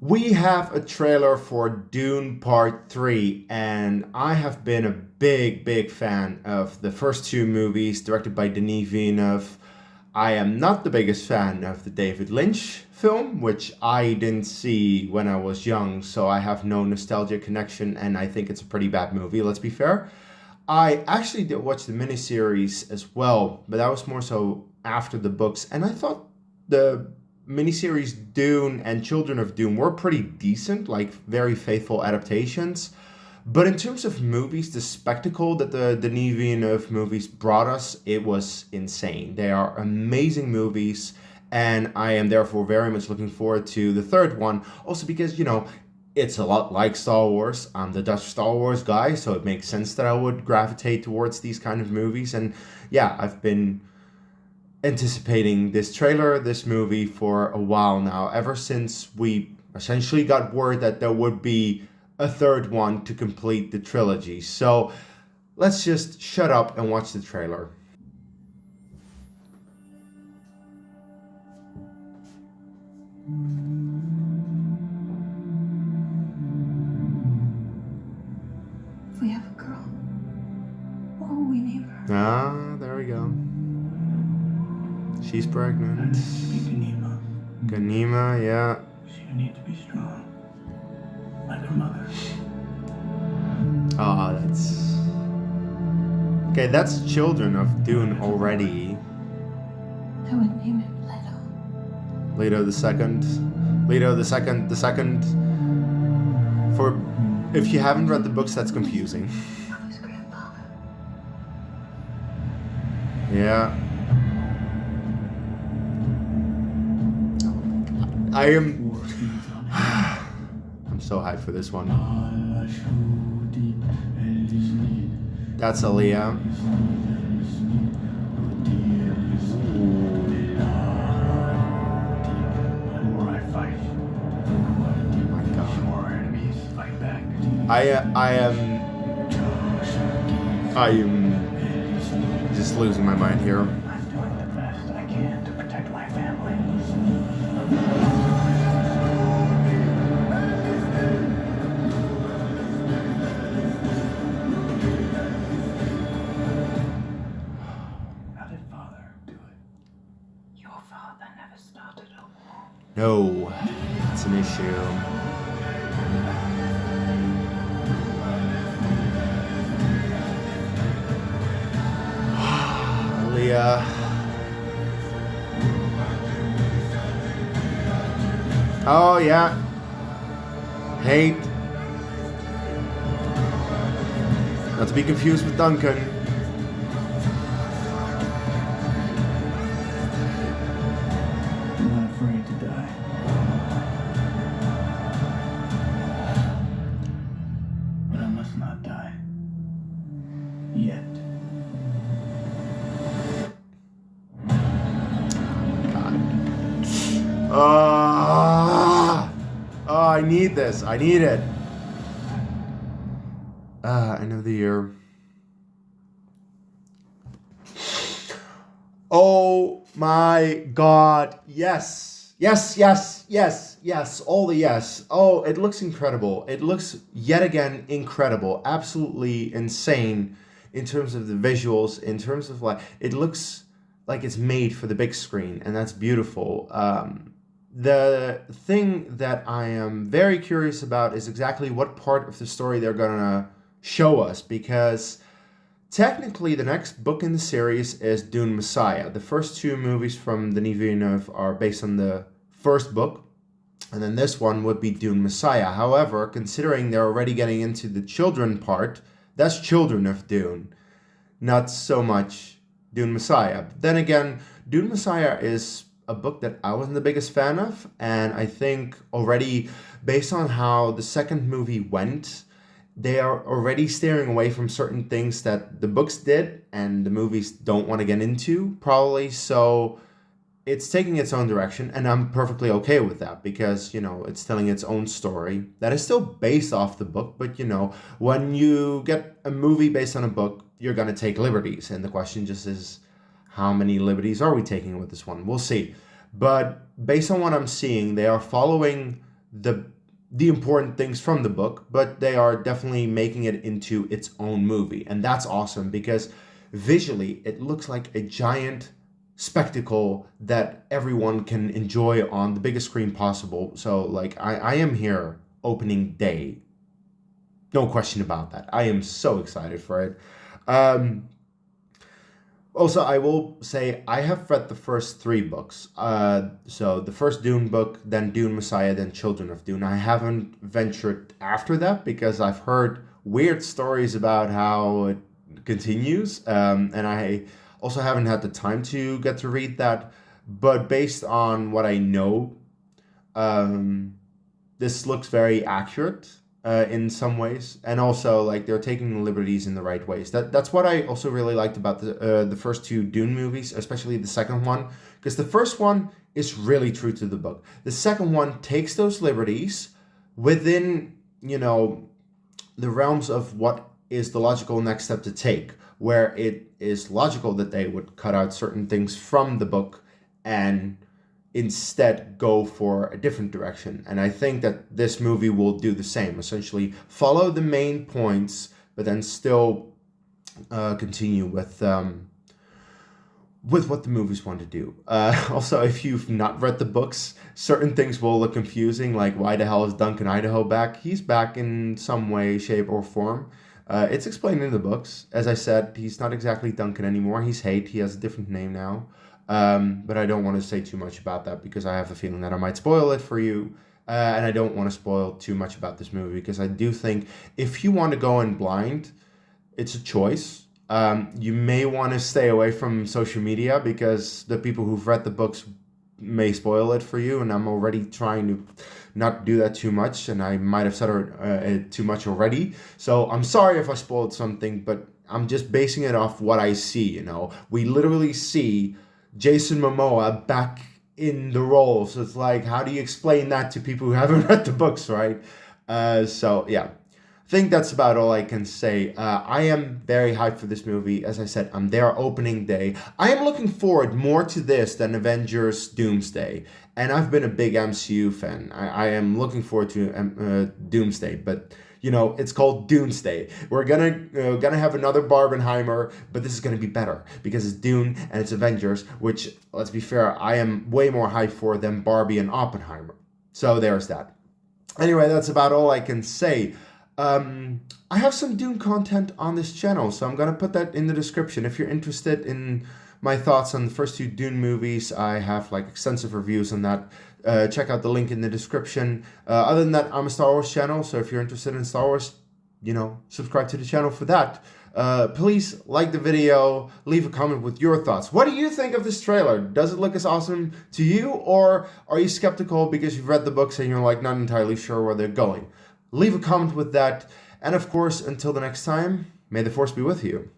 We have a trailer for Dune Part 3, and I have been a big fan of the first two movies directed by Denis Villeneuve. I am not the biggest fan of the David Lynch film, which I didn't see when I was young, so I have no nostalgia connection, and I think it's a pretty bad movie, let's be fair. I actually did watch the miniseries as well, but that was more so after the books, and I thought the miniseries Dune and Children of Dune were pretty decent, like very faithful adaptations. But in terms of movies, the spectacle that the Denis Villeneuve movies brought us, it was insane. They are amazing movies, and I am therefore very much looking forward to the third one. Also because, it's a lot like Star Wars. I'm the Dutch Star Wars guy, so it makes sense that I would gravitate towards these kind of movies. And yeah, I've been anticipating this trailer, this movie for a while now, ever since we essentially got word that there would be a third one to complete the trilogy. So let's just shut up and watch the trailer. If we have a girl, what will we name her? Ah, there we go. She's pregnant. Ganima. Ganima, yeah. She would need to be strong, like her mother. Ah, that's... Okay, that's Children of Dune already. I would name it Leto. Leto the Second. Leto the Second. For... If you haven't read the books, that's confusing. Of his grandfather. Yeah. I'm so hyped for this one. That's Aaliyah. I am just losing my mind here. I'm doing the best I can to protect my family. How did Father do it? Your father never started a war. No, it's an issue. Leah. Oh yeah. Hate. Not to be confused with Duncan. I'm not afraid to die. But I must not die. Yet. Oh, I need this. I need it. End of the year. Oh my God. Yes. Yes. All the yes. Oh, it looks incredible. It looks yet again incredible. Absolutely insane in terms of the visuals, in terms of it looks like it's made for the big screen, and that's beautiful. The thing that I am very curious about is exactly what part of the story they're gonna show us, because technically the next book in the series is Dune Messiah. The first two movies from Denis Villeneuve are based on the first book, and then this one would be Dune Messiah. However, considering they're already getting into the children part, that's Children of Dune, not so much Dune Messiah. But then again, Dune Messiah is a book that I wasn't the biggest fan of, and I think already based on how the second movie went, they are already steering away from certain things that the books did and the movies don't want to get into, probably. So it's taking its own direction, and I'm perfectly okay with that because, it's telling its own story that is still based off the book. But, when you get a movie based on a book, you're going to take liberties. And the question just is, how many liberties are we taking with this one? We'll see. But based on what I'm seeing, they are following the important things from the book, but they are definitely making it into its own movie. And that's awesome because visually it looks like a giant spectacle that everyone can enjoy on the biggest screen possible. So like I am here opening day. No question about that. I am so excited for it. Also, I will say I have read the first 3 books. So the first Dune book, then Dune Messiah, then Children of Dune. I haven't ventured after that because I've heard weird stories about how it continues. And I also haven't had the time to get to read that. But based on what I know, this looks very accurate. In some ways, and also like they're taking the liberties in the right ways. That's what I also really liked about the first 2 Dune movies, especially the second one, because the first one is really true to the book. The second one takes those liberties within, you know, the realms of what is the logical next step to take, where it is logical that they would cut out certain things from the book and instead go for a different direction. And I think that this movie will do the same, essentially follow the main points, but then still continue with what the movies want to do. Also, if you've not read the books, certain things will look confusing, like why the hell is Duncan Idaho back? He's back in some way, shape, or form. It's explained in the books. As I said, he's not exactly Duncan anymore. He's Hate. He has a different name now. But I don't want to say too much about that because I have a feeling that I might spoil it for you. And I don't want to spoil too much about this movie because I do think if you want to go in blind, it's a choice. You may want to stay away from social media because the people who've read the books may spoil it for you. And I'm already trying to not do that too much. And I might have said it too much already. So I'm sorry if I spoiled something, but I'm just basing it off what I see. You know, we literally see Jason Momoa back in the role. So it's like, how do you explain that to people who haven't read the books, right? So yeah, I think that's about all I can say. I am very hyped for this movie. As I said, I'm there opening day. I am looking forward more to this than Avengers Doomsday. And I've been a big MCU fan. I am looking forward to Doomsday, but you know, it's called Doomsday. We're gonna have another Barbenheimer, but this is gonna be better because it's Dune and it's Avengers, which, let's be fair, I am way more hyped for than Barbie and Oppenheimer. So there's that. Anyway, that's about all I can say. I have some Dune content on this channel, so I'm gonna put that in the description. If you're interested in my thoughts on the first 2 Dune movies, I have like extensive reviews on that. Check out the link in the description. Other than that, I'm a Star Wars channel, so if you're interested in Star Wars, you know, subscribe to the channel for that. Please like the video, leave a comment with your thoughts. What do you think of this trailer? Does it look as awesome to you, or are you skeptical because you've read the books and you're like not entirely sure where they're going? Leave a comment with that, and of course, until the next time, may the Force be with you.